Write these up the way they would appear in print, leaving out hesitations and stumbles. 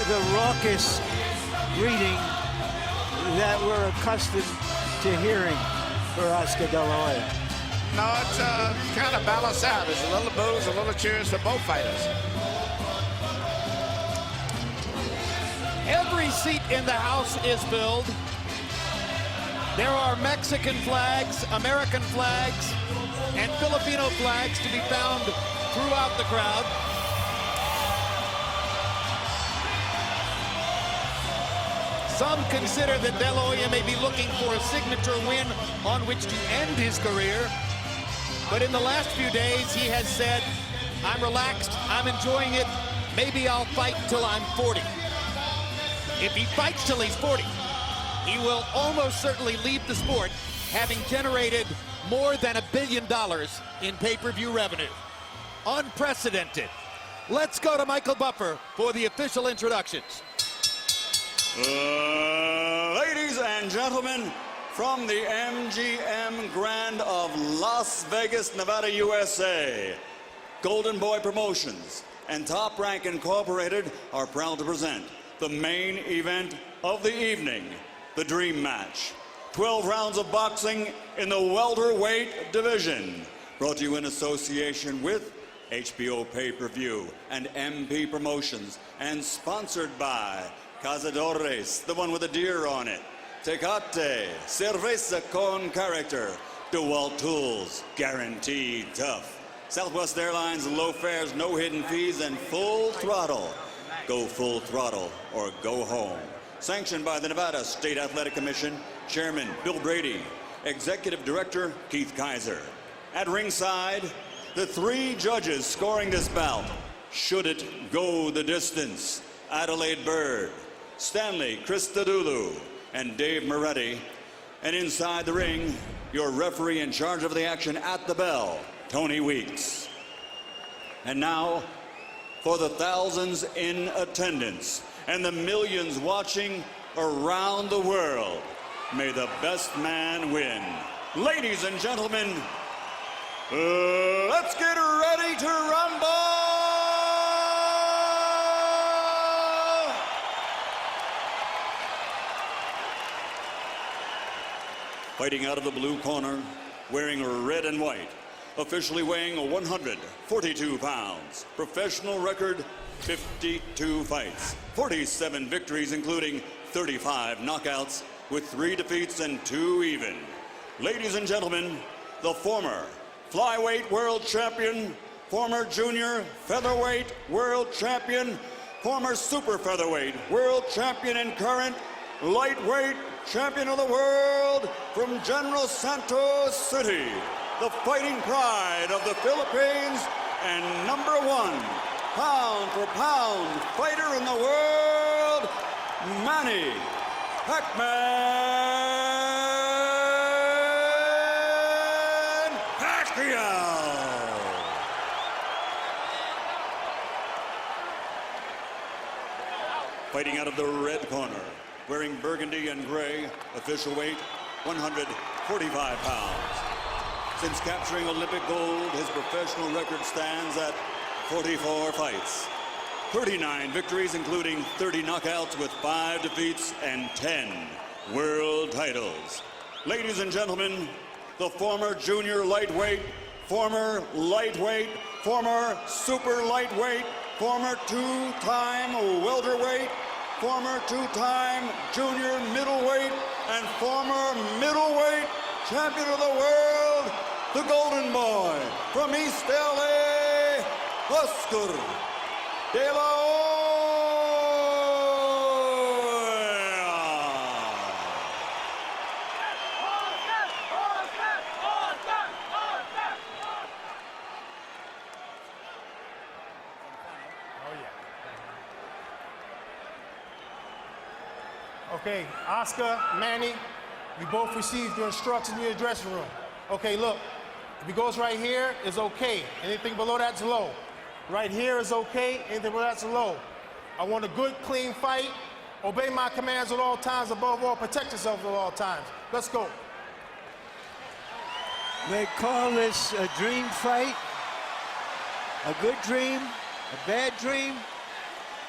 the raucous greeting that we're accustomed to hearing for Oscar De La Hoya. No, it's kind of balanced out. There's a little boos, a little cheers for both fighters. Every seat in the house is filled. There are Mexican flags, American flags, and Filipino flags to be found throughout the crowd. Some consider that De La Hoya may be looking for a signature win on which to end his career. But in the last few days, he has said, I'm relaxed, I'm enjoying it, maybe I'll fight till I'm 40. If he fights till he's 40, he will almost certainly leave the sport, having generated more than $1 billion in pay-per-view revenue. Unprecedented. Let's go to Michael Buffer for the official introductions. Ladies and gentlemen, from the MGM Grand of Las Vegas, Nevada, USA, Golden Boy Promotions and Top Rank Incorporated are proud to present the main event of the evening, the Dream Match. 12 rounds of boxing in the welterweight division. Brought to you in association with HBO Pay-Per-View and MP Promotions, and sponsored by Cazadores, the one with the deer on it. Tecate, Cerveza con Character. DeWalt Tools, guaranteed tough. Southwest Airlines, low fares, no hidden fees, and full throttle. Go full throttle or go home. Sanctioned by the Nevada State Athletic Commission, Chairman Bill Brady, Executive Director Keith Kaiser. At ringside, the 3 judges scoring this bout. Should it go the distance? Adelaide Bird, Stanley Christodoulou, and Dave Moretti. And inside the ring, your referee in charge of the action at the bell, Tony Weeks. And now, for the thousands in attendance and the millions watching around the world, may the best man win. Ladies and gentlemen, let's get ready to rumble! Fighting out of the blue corner, wearing red and white, officially weighing 142 pounds, professional record 52 fights, 47 victories, including 35 knockouts, with 3 defeats and 2 even. Ladies and gentlemen, the former flyweight world champion, former junior featherweight world champion, former super featherweight world champion, and current lightweight champion of the world from General Santos City, the fighting pride of the Philippines and #1 pound-for-pound fighter in the world, Manny Pacquiao. Fighting out of the red corner, wearing burgundy and gray, official weight 145 pounds. Since capturing Olympic gold, his professional record stands at 44 fights, 39 victories, including 30 knockouts, with 5 defeats and 10 world titles. Ladies and gentlemen, the former junior lightweight, former lightweight, former super lightweight, former 2-time welterweight, former 2-time junior middleweight, and former middleweight champion of the world, the Golden Boy from East LA, Oscar De La Hoya. Okay, Oscar, Manny, you both received your instructions in your dressing room. Okay, look, if it goes right here, it's okay. Anything below that's low. Right here is okay, anything below that's low. I want a good, clean fight. Obey my commands at all times. Above all, protect yourself at all times. Let's go. They call this a dream fight, a good dream, a bad dream.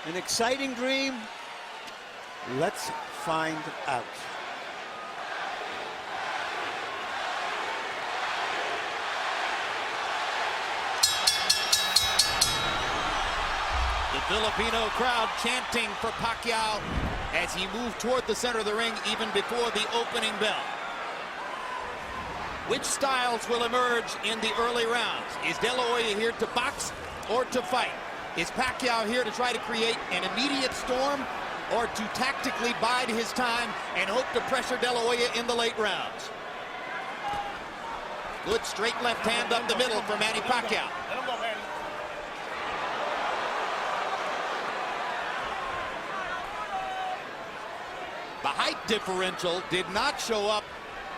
An exciting dream? Let's find out. The Filipino crowd chanting for Pacquiao as he moved toward the center of the ring even before the opening bell. Which styles will emerge in the early rounds? Is De La Hoya here to box or to fight? Is Pacquiao here to try to create an immediate storm or to tactically bide his time and hope to pressure De La Hoya in the late rounds? Good straight left hand up the middle for Manny Pacquiao. Let him go, Manny. The height differential did not show up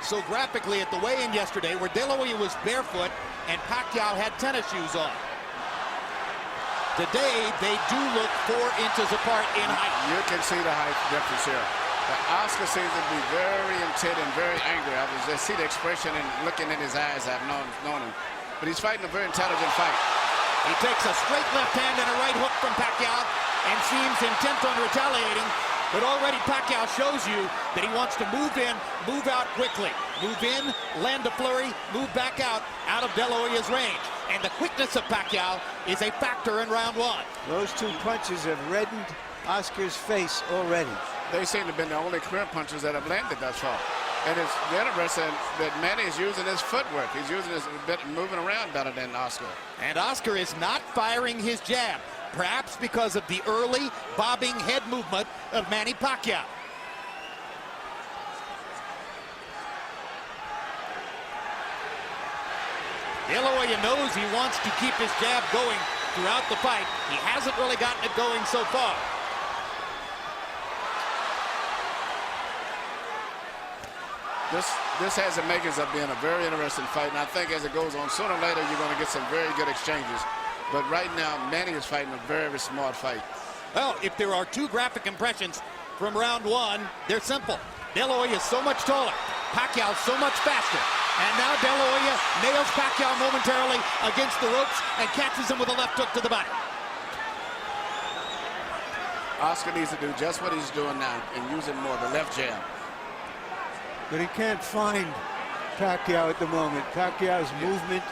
so graphically at the weigh-in yesterday, where De La Hoya was barefoot and Pacquiao had tennis shoes on. Today, they do look 4 inches apart in height. You can see the height difference here. Oscar seems to be very intent and very angry. I was just see the expression and looking in his eyes. I've known him. But he's fighting a very intelligent fight. He takes a straight left hand and a right hook from Pacquiao and seems intent on retaliating. But already Pacquiao shows you that he wants to move in, move out quickly. Move in, land a flurry, move back out of De La Hoya's range. And the quickness of Pacquiao is a factor in round 1. Those 2 punches have reddened Oscar's face already. They seem to have been the only clear punches that have landed thus far. And it's interesting that Manny is using his footwork. He's using his bit, moving around better than Oscar. And Oscar is not firing his jab, perhaps because of the early bobbing head movement of Manny Pacquiao. De La Hoya knows he wants to keep his jab going throughout the fight. He hasn't really gotten it going so far. This has the makings of being a very interesting fight, and I think as it goes on, sooner or later you're going to get some very good exchanges. But right now, Manny is fighting a very smart fight. Well, if there are 2 graphic impressions from round 1, they're simple. De La Hoya is so much taller, Pacquiao so much faster. And now De La Hoya nails Pacquiao momentarily against the ropes and catches him with a left hook to the body. Oscar needs to do just what he's doing now and use it more, the left jab. But he can't find Pacquiao at the moment. Pacquiao's movement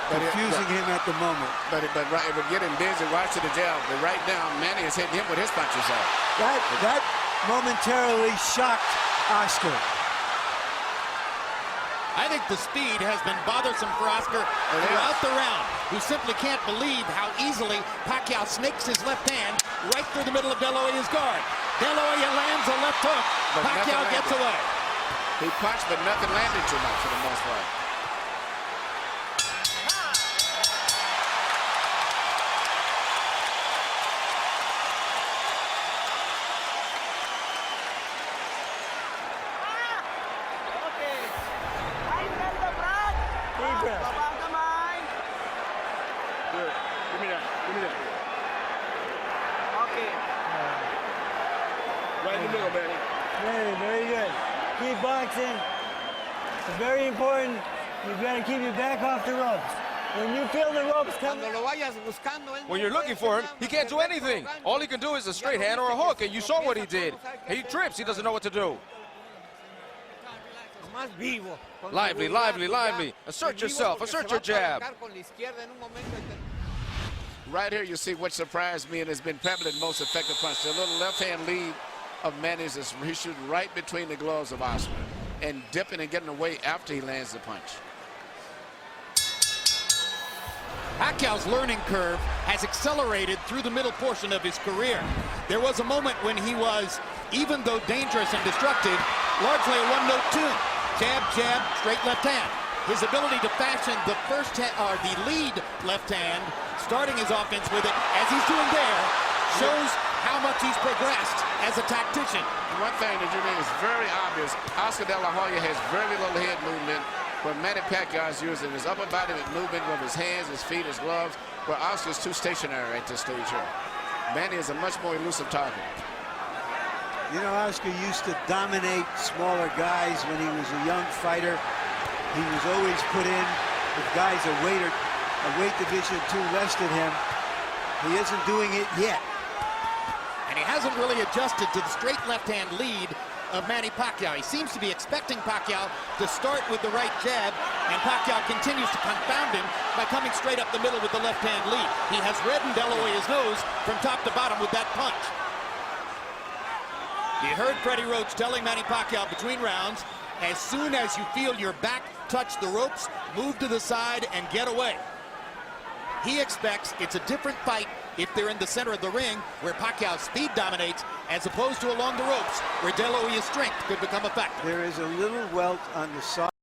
confusing him at the moment. But we're getting busy watching the jab. But right now, Manny is hitting him with his punches out. That momentarily shocked Oscar. I think the speed has been bothersome for Oscar throughout the round, who simply can't believe how easily Pacquiao snakes his left hand right through the middle of De La Hoya's guard. De La Hoya lands a left hook. Pacquiao gets away. He punched, but nothing landed too much for the most part. Right in the middle, Manny. Very, very good. Keep boxing. It's very important. You've got to keep your back off the ropes. When you feel the ropes coming... When you're looking for him, he can't do anything. All he can do is a straight hand or a hook, and you saw what he did. He trips. He doesn't know what to do. Lively, lively, lively. Assert yourself. Assert your jab. Right here, you see what surprised me and has been probably the most effective punch. The little left-hand lead of Manny's is he's shooting right between the gloves of Oscar and dipping and getting away after he lands the punch. Pacquiao's learning curve has accelerated through the middle portion of his career. There was a moment when he was, even though dangerous and destructive, largely a one-note tune. Jab, jab, straight left hand. His ability to fashion the the lead left hand, starting his offense with it, as he's doing there, shows how much he's progressed as a tactician. One thing that you think is very obvious, Oscar De La Hoya has very little head movement, but Manny Pacquiao is using his upper body movement with his hands, his feet, his gloves, where Oscar's too stationary at this stage here. Manny is a much more elusive target. You know, Oscar used to dominate smaller guys when he was a young fighter. He was always put in with guys a weight division or two less than him. He isn't doing it yet. And he hasn't really adjusted to the straight left-hand lead of Manny Pacquiao. He seems to be expecting Pacquiao to start with the right jab, and Pacquiao continues to confound him by coming straight up the middle with the left-hand lead. He has reddened De La Hoya's nose from top to bottom with that punch. You heard Freddie Roach telling Manny Pacquiao between rounds, as soon as you feel your back touch the ropes, move to the side and get away. He expects it's a different fight if they're in the center of the ring, where Pacquiao's speed dominates, as opposed to along the ropes, where De La Hoya's strength could become a factor. There is a little welt on the side.